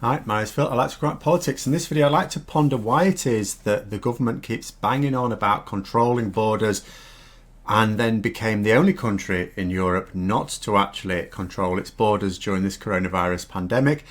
Hi, my name's Phil. I like to talk about politics. In this video, I'd like to ponder why it is that the government keeps banging on about controlling borders and then became the only country in Europe not to actually control its borders during this coronavirus pandemic.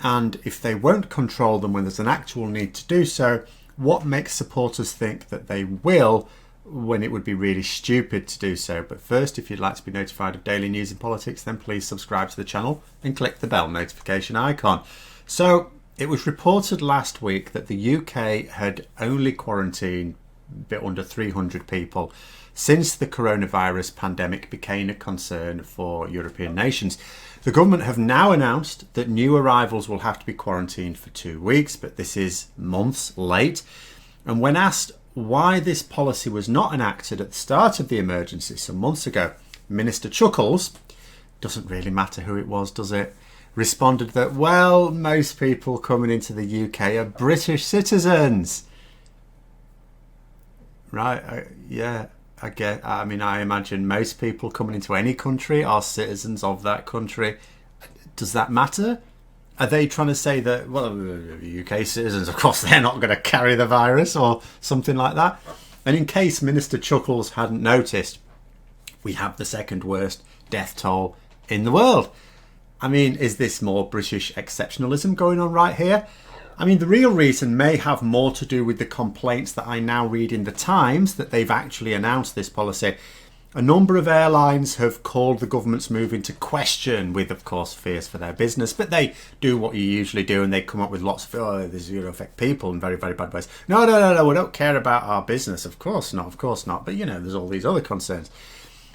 And if they won't control them when there's an actual need to do so, what makes supporters think that they will when it would be really stupid to do so? But first, if you'd like to be notified of daily news in politics, then please subscribe to the channel and click the bell notification icon. So it was reported last week that the UK had only quarantined a bit under 300 people since the coronavirus pandemic became a concern for European nations. The government have now announced that new arrivals will have to be quarantined for 2 weeks, but this is months late. And when asked why this policy was not enacted at the start of the emergency some months ago, Minister Chuckles, doesn't really matter who it was, does it, responded that, well, most people coming into the UK are British citizens. Right, I imagine most people coming into any country are citizens of that country. Does that matter? Are they trying to say that, well, UK citizens, of course, they're not going to carry the virus or something like that? And in case Minister Chuckles hadn't noticed, we have the second worst death toll in the world. I mean, is this more British exceptionalism going on right here? I mean, the real reason may have more to do with the complaints that I now read in the Times that they've actually announced this policy. A number of airlines have called the government's move into question with, of course, fears for their business. But they do what you usually do and they come up with lots of, this is going to affect people in very, very bad ways. No, we don't care about our business. Of course not. But, there's all these other concerns.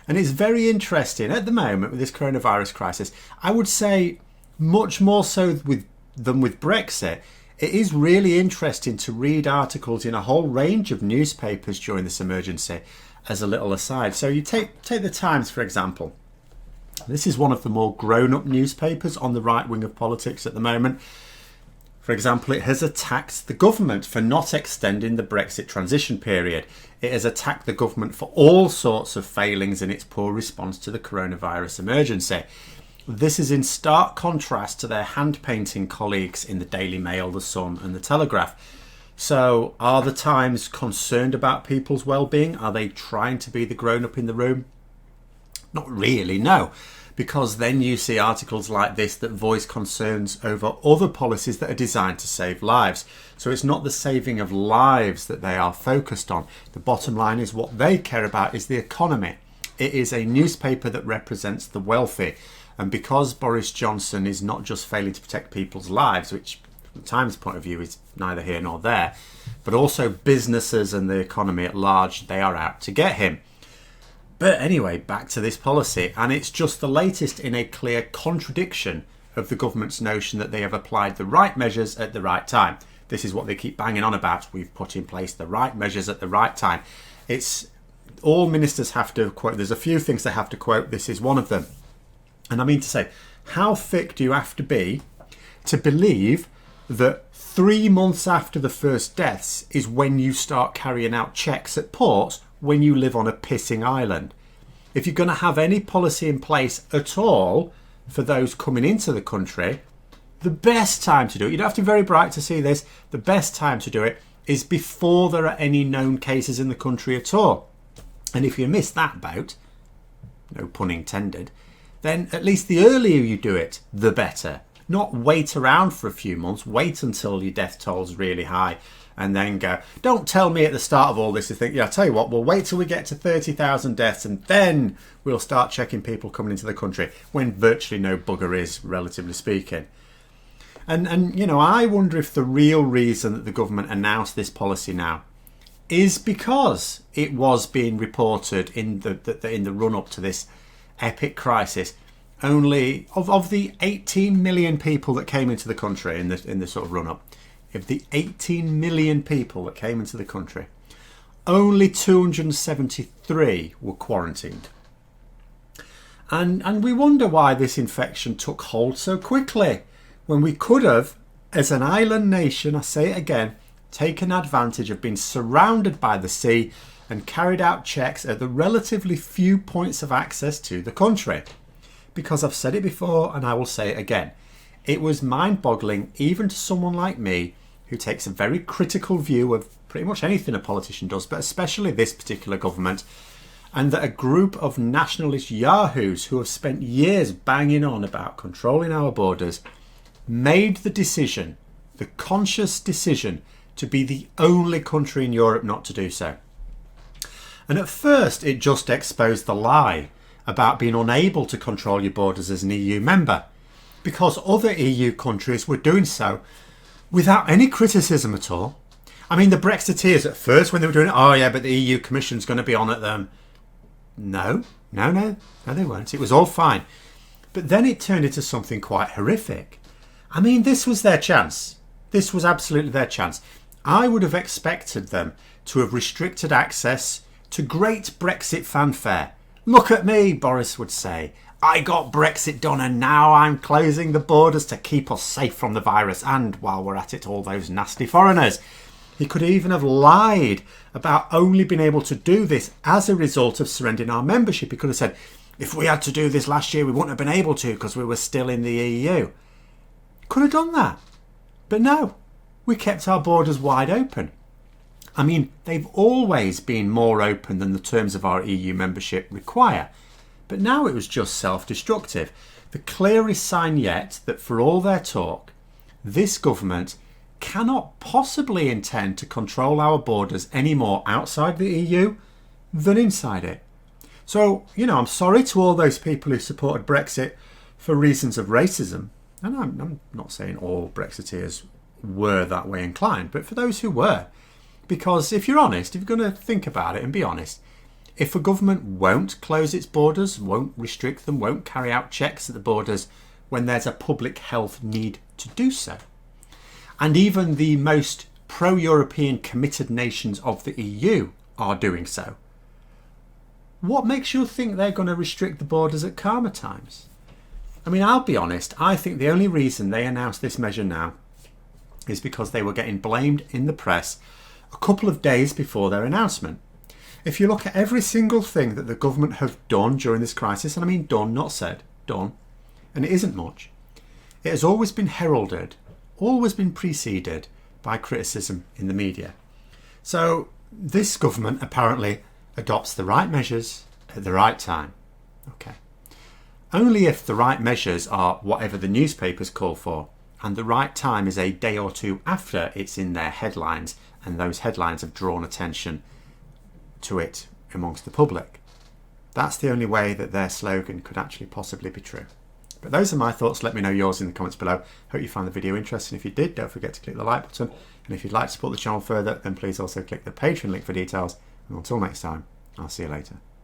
And it's very interesting at the moment with this coronavirus crisis. I would say much more so than with Brexit. It is really interesting to read articles in a whole range of newspapers during this emergency as a little aside. So you take the Times, for example. This is one of the more grown-up newspapers on the right wing of politics at the moment. For example, it has attacked the government for not extending the Brexit transition period. It has attacked the government for all sorts of failings in its poor response to the coronavirus emergency. This is in stark contrast to their hand-painting colleagues in the Daily Mail, the Sun and the Telegraph. So are the Times concerned about people's well-being? Are they trying to be the grown-up in the room? Not really, no. Because then you see articles like this that voice concerns over other policies that are designed to save lives. So it's not the saving of lives that they are focused on. The bottom line is what they care about is the economy. It is a newspaper that represents the wealthy. And because Boris Johnson is not just failing to protect people's lives, which from the Times' point of view is neither here nor there, but also businesses and the economy at large, they are out to get him. But anyway, back to this policy, and it's just the latest in a clear contradiction of the government's notion that they have applied the right measures at the right time. This is what they keep banging on about. We've put in place the right measures at the right time. It's all ministers have to quote. There's a few things they have to quote. This is one of them. And I mean to say, how thick do you have to be to believe that 3 months after the first deaths is when you start carrying out checks at ports when you live on a pissing island? If you're going to have any policy in place at all for those coming into the country, the best time to do it, you don't have to be very bright to see this, the best time to do it is before there are any known cases in the country at all. And if you miss that bout, no pun intended, then at least the earlier you do it, the better. Not wait around for a few months, wait until your death toll's really high and then go. Don't tell me at the start of all this to think, I'll tell you what, we'll wait till we get to 30,000 deaths and then we'll start checking people coming into the country when virtually no bugger is, relatively speaking. And I wonder if the real reason that the government announced this policy now is because it was being reported in the run-up to this epic crisis. Only of the 18 million people that came into the country in the sort of run-up, of the 18 million people that came into the country, only 273 were quarantined. And we wonder why this infection took hold so quickly, when we could have, as an island nation, I say it again, taken advantage of being surrounded by the sea and carried out checks at the relatively few points of access to the country. Because I've said it before and I will say it again, it was mind-boggling even to someone like me who takes a very critical view of pretty much anything a politician does, but especially this particular government, and that a group of nationalist yahoos who have spent years banging on about controlling our borders made the decision, the conscious decision, to be the only country in Europe not to do so. And at first it just exposed the lie about being unable to control your borders as an EU member, because other EU countries were doing so without any criticism at all. I mean, the Brexiteers at first, when they were doing it, oh yeah, but the EU Commission's going to be on at them. No, they weren't. It was all fine. But then it turned into something quite horrific. I mean, this was their chance. This was absolutely their chance. I would have expected them to have restricted access to great Brexit fanfare. Look at me, Boris would say. I got Brexit done and now I'm closing the borders to keep us safe from the virus, and while we're at it, all those nasty foreigners. He could even have lied about only being able to do this as a result of surrendering our membership. He could have said, if we had to do this last year, we wouldn't have been able to because we were still in the EU. Could have done that. But no, we kept our borders wide open. I mean, they've always been more open than the terms of our EU membership require. But now it was just self-destructive. The clearest sign yet that for all their talk, this government cannot possibly intend to control our borders any more outside the EU than inside it. So, I'm sorry to all those people who supported Brexit for reasons of racism. And I'm not saying all Brexiteers were that way inclined, but for those who were. Because if you're honest, if you're going to think about it and be honest, if a government won't close its borders, won't restrict them, won't carry out checks at the borders when there's a public health need to do so, and even the most pro-European committed nations of the EU are doing so, what makes you think they're going to restrict the borders at calmer times? I mean, I'll be honest, I think the only reason they announced this measure now is because they were getting blamed in the press a couple of days before their announcement. If you look at every single thing that the government have done during this crisis, and I mean done, not said, done, and it isn't much, it has always been heralded, always been preceded by criticism in the media. So this government apparently adopts the right measures at the right time. Okay. Only if the right measures are whatever the newspapers call for, and the right time is a day or two after it's in their headlines, and those headlines have drawn attention to it amongst the public. That's the only way that their slogan could actually possibly be true. But those are my thoughts. Let me know yours in the comments below. Hope you found the video interesting. If you did, don't forget to click the like button. And if you'd like to support the channel further, then please also click the Patreon link for details. And until next time, I'll see you later.